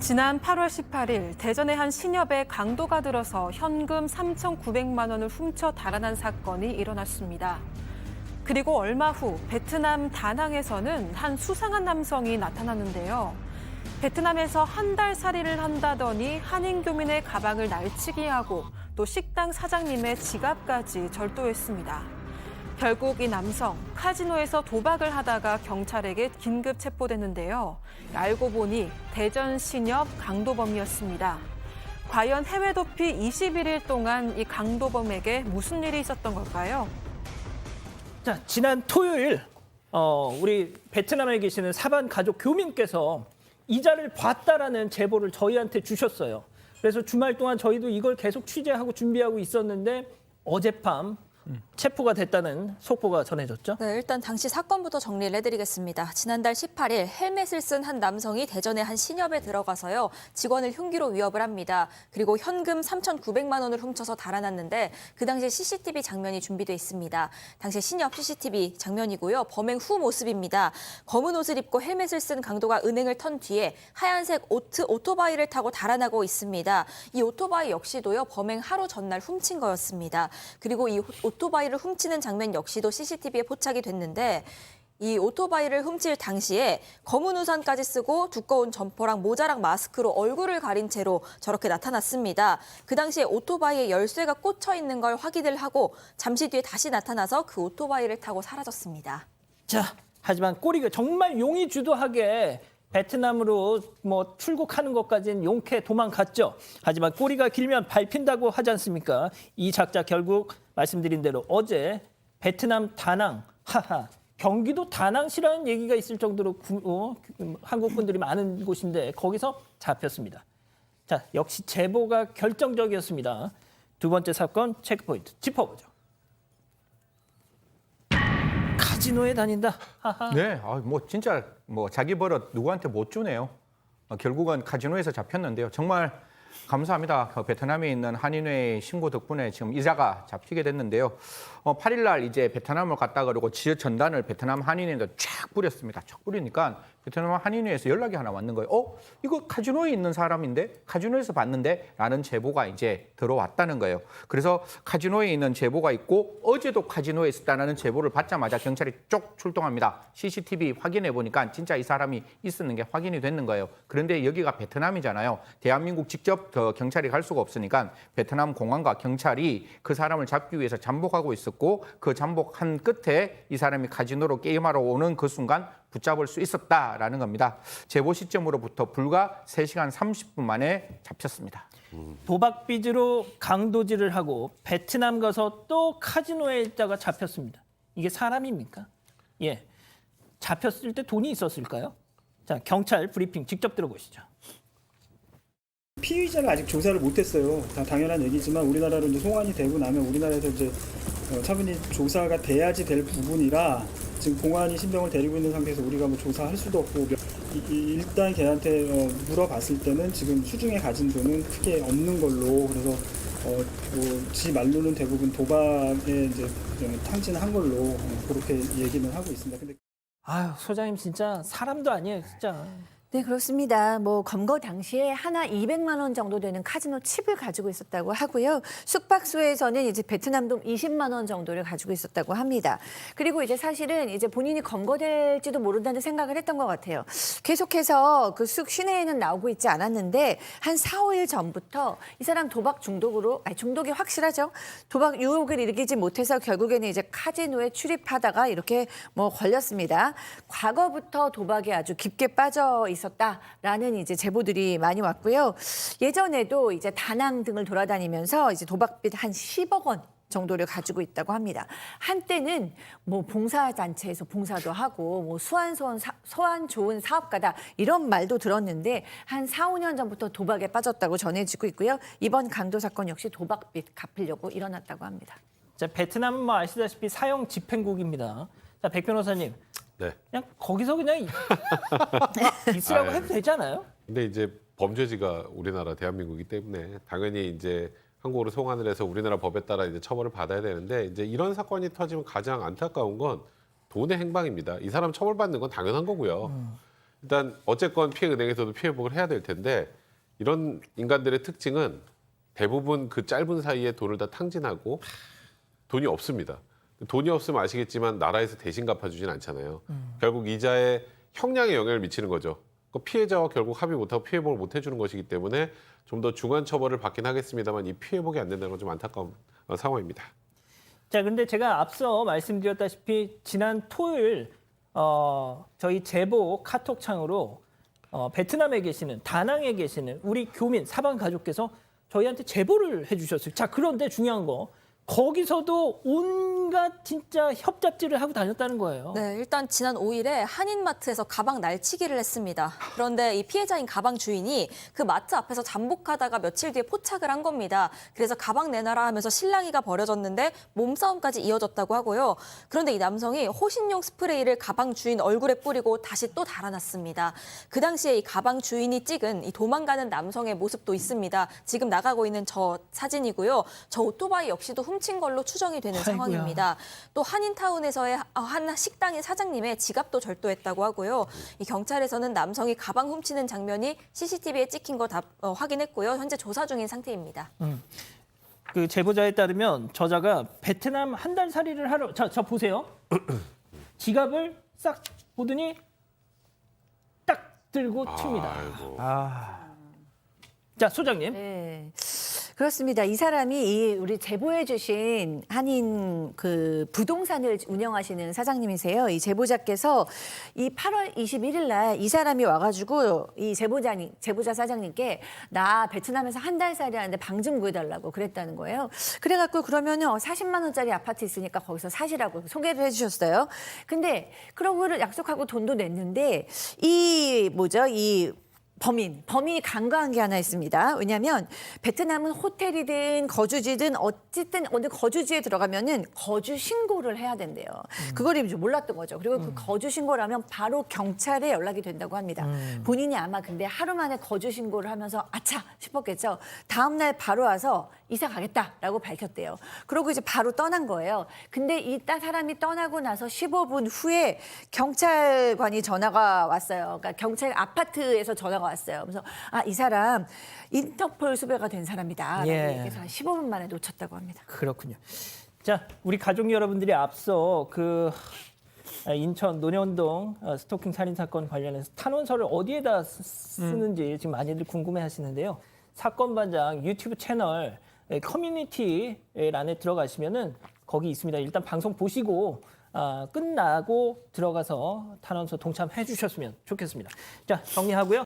지난 8월 18일 대전의 한 신협에 강도가 들어서 현금 3,900만 원을 훔쳐 달아난 사건이 일어났습니다. 그리고 얼마 후 베트남 다낭에서는 한 수상한 남성이 나타났는데요. 베트남에서 한 달 살이를 한다더니 한인 교민의 가방을 날치기 하고 또 식당 사장님의 지갑까지 절도했습니다. 결국 이 남성, 카지노에서 도박을 하다가 경찰에게 긴급 체포됐는데요. 알고 보니 대전 신협 강도범이었습니다. 과연 해외 도피 21일 동안 이 강도범에게 무슨 일이 있었던 걸까요? 자, 지난 토요일 우리 베트남에 계시는 사반 가족 교민께서 이자를 봤다라는 제보를 저희한테 주셨어요. 그래서 주말 동안 저희도 이걸 계속 취재하고 준비하고 있었는데 어젯밤 체포가 됐다는 속보가 전해졌죠? 네, 일단 당시 사건부터 정리를 해드리겠습니다. 지난달 18일 헬멧을 쓴 한 남성이 대전의 한 신협에 들어가서요. 직원을 흉기로 위협을 합니다. 그리고 현금 3,900만 원을 훔쳐서 달아났는데 그 당시 CCTV 장면이 준비돼 있습니다. 당시 신협 CCTV 장면이고요. 범행 후 모습입니다. 검은 옷을 입고 헬멧을 쓴 강도가 은행을 턴 뒤에 하얀색 오토바이를 타고 달아나고 있습니다. 이 오토바이 역시도요. 범행 하루 전날 훔친 거였습니다. 그리고 이 오토바이를 훔치는 장면 역시도 CCTV에 포착이 됐는데 이 오토바이를 훔칠 당시에 검은 우산까지 쓰고 두꺼운 점퍼랑 모자랑 마스크로 얼굴을 가린 채로 저렇게 나타났습니다. 그 당시에 오토바이에 열쇠가 꽂혀 있는 걸 확인을 하고 잠시 뒤에 다시 나타나서 그 오토바이를 타고 사라졌습니다. 자, 하지만 꼬리가 정말 용이 주도하게 베트남으로 출국하는 것까지는 용케 도망갔죠. 하지만 꼬리가 길면 밟힌다고 하지 않습니까? 이 작자 결국 말씀드린 대로 어제 베트남 다낭, 경기도 다낭시라는 얘기가 있을 정도로 한국 분들이 많은 곳인데 거기서 잡혔습니다. 자, 역시 제보가 결정적이었습니다. 두 번째 사건 체크포인트 짚어보죠. 카지노에 다닌다. 네, 진짜 자기 버릇 누구한테 못 주네요. 결국은 카지노에서 잡혔는데요. 정말 감사합니다. 베트남에 있는 한인회 신고 덕분에 지금 이자가 잡히게 됐는데요. 8일 날 이제 베트남을 갔다 그러고 지휘 전단을 베트남 한인회에 쫙 뿌렸습니다. 쫙 뿌리니까 베트남 한인회에서 연락이 하나 왔는 거예요. 이거 카지노에 있는 사람인데? 카지노에서 봤는데? 라는 제보가 이제 들어왔다는 거예요. 그래서 카지노에 있는 제보가 있고 어제도 카지노에 있었다는 제보를 받자마자 경찰이 쭉 출동합니다. CCTV 확인해 보니까 진짜 이 사람이 있었는 게 확인이 됐는 거예요. 그런데 여기가 베트남이잖아요. 대한민국 직접 경찰이 갈 수가 없으니까 베트남 공안과 경찰이 그 사람을 잡기 위해서 잠복하고 있었고 그 잠복한 끝에 이 사람이 카지노로 게임하러 오는 그 순간 붙잡을 수 있었다라는 겁니다. 제보 시점으로부터 불과 3시간 30분 만에 잡혔습니다. 도박 빚으로 강도질을 하고 베트남 가서 또 카지노에 있다가 잡혔습니다. 이게 사람입니까? 예, 잡혔을 때 돈이 있었을까요? 자, 경찰 브리핑 직접 들어보시죠. 피의자를 아직 조사를 못했어요. 다 당연한 얘기지만 우리나라로 이제 송환이 되고 나면 우리나라에서 이제 차분히 조사가 돼야지 될 부분이라 지금 공안이 신병을 데리고 있는 상태에서 우리가 조사할 수도 없고 일단 걔한테 물어봤을 때는 지금 수중에 가진 돈은 크게 없는 걸로 그래서 지 말로는 대부분 도박에 이제 탕진한 걸로 그렇게 얘기는 하고 있습니다. 근데 아유, 소장님 진짜 사람도 아니에요, 진짜. 네, 그렇습니다. 검거 당시에 하나 200만 원 정도 되는 카지노 칩을 가지고 있었다고 하고요. 숙박소에서는 이제 베트남 돈 20만 원 정도를 가지고 있었다고 합니다. 그리고 이제 사실은 이제 본인이 검거될지도 모른다는 생각을 했던 것 같아요. 계속해서 그 쑥 시내에는 나오고 있지 않았는데 한 4, 5일 전부터 이 사람 도박 중독이 확실하죠. 도박 유혹을 일으키지 못해서 결국에는 이제 카지노에 출입하다가 이렇게 걸렸습니다. 과거부터 도박에 아주 깊게 빠져 있었다라는 이제 제보들이 많이 왔고요. 예전에도 이제 다낭 등을 돌아다니면서 이제 도박빚 한 10억 원 정도를 가지고 있다고 합니다. 한때는 봉사단체에서 봉사도 하고 소환 좋은 사업가다 이런 말도 들었는데 한 4, 5년 전부터 도박에 빠졌다고 전해지고 있고요. 이번 강도 사건 역시 도박빚 갚으려고 일어났다고 합니다. 자, 베트남은 아시다시피 사형 집행국입니다. 자, 백 변호사님. 네. 그냥 거기서 그냥 있으라고 해도 되잖아요. 근데 이제 범죄지가 우리나라 대한민국이기 때문에 당연히 이제 한국으로 송환을 해서 우리나라 법에 따라 이제 처벌을 받아야 되는데 이제 이런 사건이 터지면 가장 안타까운 건 돈의 행방입니다. 이 사람 처벌받는 건 당연한 거고요. 일단 어쨌건 피해 은행에서도 피해 회복을 해야 될 텐데 이런 인간들의 특징은 대부분 그 짧은 사이에 돈을 다 탕진하고 돈이 없습니다. 돈이 없으면 아시겠지만 나라에서 대신 갚아주진 않잖아요. 결국 이자에 형량에 영향을 미치는 거죠. 그 피해자와 결국 합의 못하고 피해 회복을 못 해주는 것이기 때문에 좀 더 중한 처벌을 받긴 하겠습니다만 이 피해 회복이 안 된다는 건 좀 안타까운 상황입니다. 자, 그런데 제가 앞서 말씀드렸다시피 지난 토요일 저희 제보 카톡창으로 베트남에 계시는 다낭에 계시는 우리 교민 사방 가족께서 저희한테 제보를 해주셨어요. 자, 그런데 중요한 거 거기서도 온갖 진짜 협잡질을 하고 다녔다는 거예요. 네, 일단 지난 5일에 한인마트에서 가방 날치기를 했습니다. 그런데 이 피해자인 가방 주인이 그 마트 앞에서 잠복하다가 며칠 뒤에 포착을 한 겁니다. 그래서 가방 내놔라 하면서 실랑이가 벌어졌는데 몸싸움까지 이어졌다고 하고요. 그런데 이 남성이 호신용 스프레이를 가방 주인 얼굴에 뿌리고 다시 또 달아났습니다. 그 당시에 이 가방 주인이 찍은 이 도망가는 남성의 모습도 있습니다. 지금 나가고 있는 저 사진이고요. 저 오토바이 역시도 훔친 걸로 추정이 되는 아이고야. 상황입니다. 또 한인타운에서의 한 식당의 사장님의 지갑도 절도했다고 하고요. 이 경찰에서는 남성이 가방 훔치는 장면이 CCTV에 찍힌 거 다 확인했고요. 현재 조사 중인 상태입니다. 그 제보자에 따르면 저자가 베트남 한 달 살이를 하러 저 보세요. 지갑을 싹 보더니 딱 들고 칩니다. 아이고. 자, 소장님. 네. 그렇습니다. 이 사람이 우리 제보해 주신 한인 그 부동산을 운영하시는 사장님이세요. 이 제보자께서 이 8월 21일 날 이 사람이 와가지고 이 제보자 사장님께 나 베트남에서 한 달 살이 하는데 방 좀 구해달라고 그랬다는 거예요. 그래갖고 그러면은 40만 원짜리 아파트 있으니까 거기서 사시라고 소개를 해주셨어요. 근데 그러고 약속하고 돈도 냈는데 이 범인이 간과한 게 하나 있습니다. 왜냐하면 베트남은 호텔이든 거주지든 어쨌든 어느 거주지에 들어가면은 거주 신고를 해야 된대요. 그걸 이제 몰랐던 거죠. 그리고 그 거주 신고를 하면 바로 경찰에 연락이 된다고 합니다. 본인이 아마 근데 하루 만에 거주 신고를 하면서 아차 싶었겠죠. 다음 날 바로 와서 이사 가겠다라고 밝혔대요. 그러고 이제 바로 떠난 거예요. 근데 이 사람이 떠나고 나서 15분 후에 경찰관이 전화가 왔어요. 그러니까 경찰 아파트에서 전화가 왔어요. 그래서 이 사람 인터폴 수배가 된 사람이다. 예. 얘기해서 한 15분 만에 놓쳤다고 합니다. 그렇군요. 자, 우리 가족 여러분들이 앞서 그 인천 논현동 스토킹 살인 사건 관련해서 탄원서를 어디에다 쓰는지 지금 많이들 궁금해하시는데요. 사건 반장 유튜브 채널 커뮤니티란에 들어가시면은 거기 있습니다. 일단 방송 보시고 끝나고 들어가서 탄원서 동참해 주셨으면 좋겠습니다. 자, 정리하고요.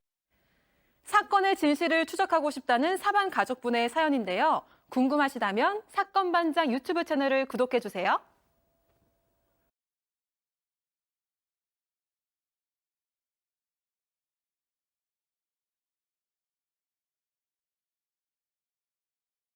사건의 진실을 추적하고 싶다는 사방 가족분의 사연인데요. 궁금하시다면 사건 반장 유튜브 채널을 구독해 주세요.